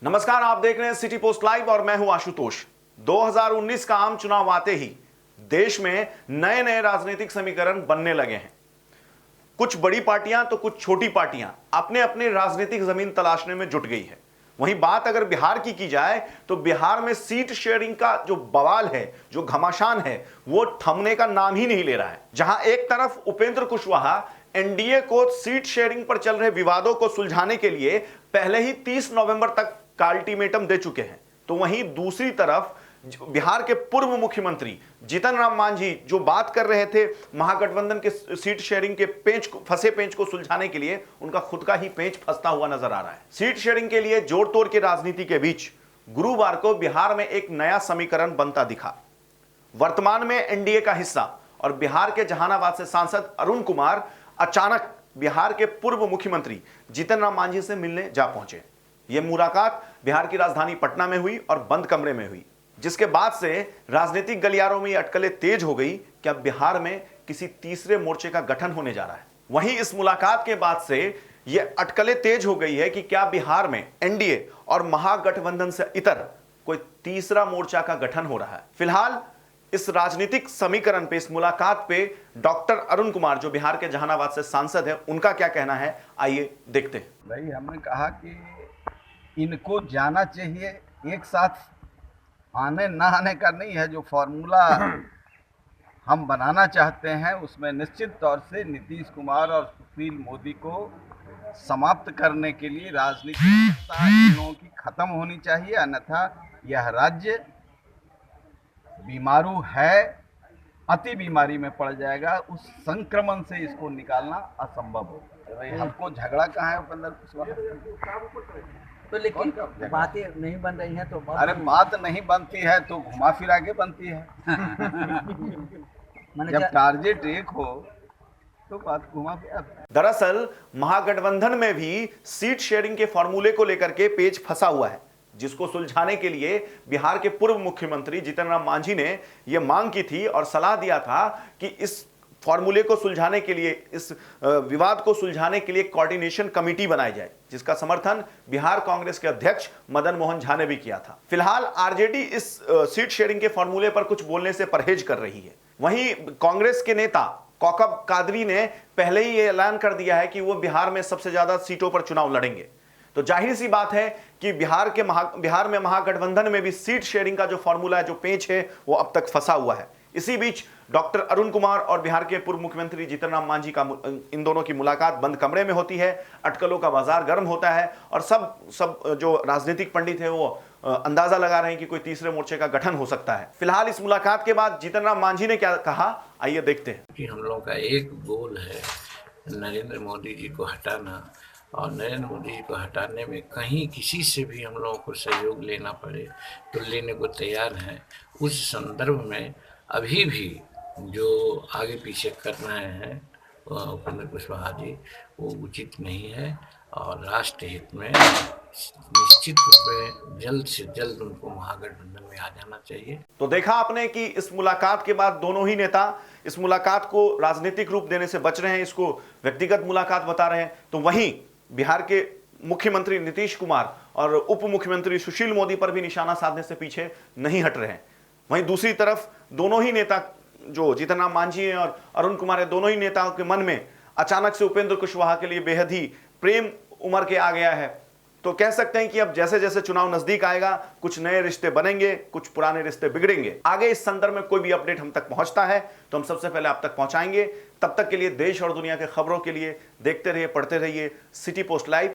नमस्कार, आप देख रहे हैं सिटी पोस्ट लाइव और मैं हूं आशुतोष। 2019 का आम चुनाव आते ही देश में नए नए राजनीतिक समीकरण बनने लगे हैं। कुछ बड़ी पार्टियां तो कुछ छोटी पार्टियां अपने अपने राजनीतिक जमीन तलाशने में जुट गई है। वहीं बात अगर बिहार की जाए तो बिहार में सीट शेयरिंग का जो बवाल है, जो घमासान है, वो थमने का नाम ही नहीं ले रहा है। जहां एक तरफ उपेंद्र कुशवाहा एनडीए को सीट शेयरिंग पर चल रहे विवादों को सुलझाने के लिए पहले ही 30 नवंबर तक का अल्टीमेटम दे चुके हैं, तो वहीं दूसरी तरफ बिहार के पूर्व मुख्यमंत्री जीतन राम मांझी जो बात कर रहे थे महागठबंधन के सीट शेयरिंग के फंसे पेंच को सुलझाने के लिए, उनका खुद का ही पेंच फंसता हुआ नजर आ रहा है। सीट शेयरिंग के लिए जोड़ तोड़ की राजनीति के बीच गुरुवार को बिहार में एक नया समीकरण बनता दिखा। वर्तमान में एनडीए का हिस्सा और बिहार के जहानाबाद से सांसद अरुण कुमार अचानक बिहार के पूर्व मुख्यमंत्री जीतन राम मांझी से मिलने जा पहुंचे। यह मुलाकात बिहार की राजधानी पटना में हुई और बंद कमरे में हुई, जिसके बाद से राजनीतिक गलियारों में ये अटकलें तेज हो गई कि अब बिहार में किसी तीसरे मोर्चे का गठन होने जा रहा है। वहीं इस मुलाकात के बाद से ये अटकलें तेज हो गई है कि क्या बिहार में एनडीए और महागठबंधन से इतर कोई तीसरा मोर्चा का गठन हो रहा है। फिलहाल इस राजनीतिक समीकरण पे, इस मुलाकात पे डॉक्टर अरुण कुमार जो बिहार के जहानाबाद से सांसद है, उनका क्या कहना है, आइए देखते हैं। भाई, हमने कहा कि इनको जाना चाहिए, एक साथ आने ना आने का नहीं है। जो फॉर्मूला हम बनाना चाहते हैं उसमें निश्चित तौर से नीतीश कुमार और सुशील मोदी को समाप्त करने के लिए राजनीतिक इन लोगों की खत्म होनी चाहिए, अन्यथा यह राज्य बीमारू है, अति बीमारी में पड़ जाएगा। उस संक्रमण से इसको निकालना असंभव होगा। हमको झगड़ा कहाँ है उपेंद्र कुशवाहा? तो लेकिन बातें नहीं बन रही हैं तो अरे बात नहीं बनती है तो घुमा फिरा के बनती है। जब टारगेट एक हो तो बात घुमा फिरा। दरअसल महागठबंधन में भी सीट शेयरिंग के फॉर्मूले को लेकर के पेच फंसा हुआ है, जिसको सुलझाने के लिए बिहार के पूर्व मुख्यमंत्री जीतन राम मांझी ने यह मांग की थी और सलाह दिया था कि इस फॉर्मूले को सुलझाने के लिए, इस विवाद को सुलझाने के लिए कोऑर्डिनेशन कमेटी बनाई जाए, जिसका समर्थन बिहार कांग्रेस के अध्यक्ष मदन मोहन झा ने भी किया था। फिलहाल आरजेडी इस सीट शेयरिंग के फॉर्मूले पर कुछ बोलने से परहेज कर रही है। वहीं कांग्रेस के नेता कौकब कादरी ने पहले ही ऐलान कर दिया है कि वो बिहार में सबसे ज्यादा सीटों पर चुनाव लड़ेंगे। तो जाहिर सी बात है कि बिहार में महागठबंधन में भी सीट शेयरिंग का जो फॉर्मूला है, जो पेंच है, वो अब तक फंसा हुआ है। इसी बीच डॉक्टर अरुण कुमार और बिहार के पूर्व मुख्यमंत्री जीतन राम मांझी का इन दोनों की मुलाकात बंद कमरे में होती है। अटकलों का बाजार गर्म होता है और सब जो राजनीतिक पंडित हैं वो अंदाजा लगा रहे हैं कि कोई तीसरे मोर्चे का गठन हो सकता है। फिलहाल इस मुलाकात के बाद जीतन राम मांझी ने क्या कहा, आइए देखते हैं। कि हम लोगों का एक गोल है नरेंद्र मोदी जी को हटाना, और नरेंद्र मोदी जी को हटाने में कहीं किसी से भी हम लोगों को सहयोग लेना पड़े तो लेने को तैयार हैं। उस संदर्भ में अभी भी जो आगे पीछे कर रहे हैं उपेंद्र कुशवाहा जी, वो उचित नहीं है और राष्ट्र हित में निश्चित रूप में जल्द से जल्द उनको महागठबंधन में आ जाना चाहिए। तो देखा आपने कि इस मुलाकात के बाद दोनों ही नेता इस मुलाकात को राजनीतिक रूप देने से बच रहे हैं, इसको व्यक्तिगत मुलाकात बता रहे हैं। तो वहीं बिहार के मुख्यमंत्री नीतीश कुमार और उप मुख्यमंत्री सुशील मोदी पर भी निशाना साधने से पीछे नहीं हट रहे हैं। वहीं दूसरी तरफ दोनों ही नेता, जो जीतन राम मांझी हैं और अरुण कुमार है, दोनों ही नेताओं के मन में अचानक से उपेंद्र कुशवाहा के लिए बेहद ही प्रेम उमड़ के आ गया है। तो कह सकते हैं कि अब जैसे जैसे चुनाव नजदीक आएगा, कुछ नए रिश्ते बनेंगे, कुछ पुराने रिश्ते बिगड़ेंगे। आगे इस संदर्भ में कोई भी अपडेट हम तक पहुंचता है तो हम सबसे पहले आप तक पहुंचाएंगे। तब तक के लिए देश और दुनिया के खबरों के लिए देखते रहिए, पढ़ते रहिए सिटी पोस्ट लाइव।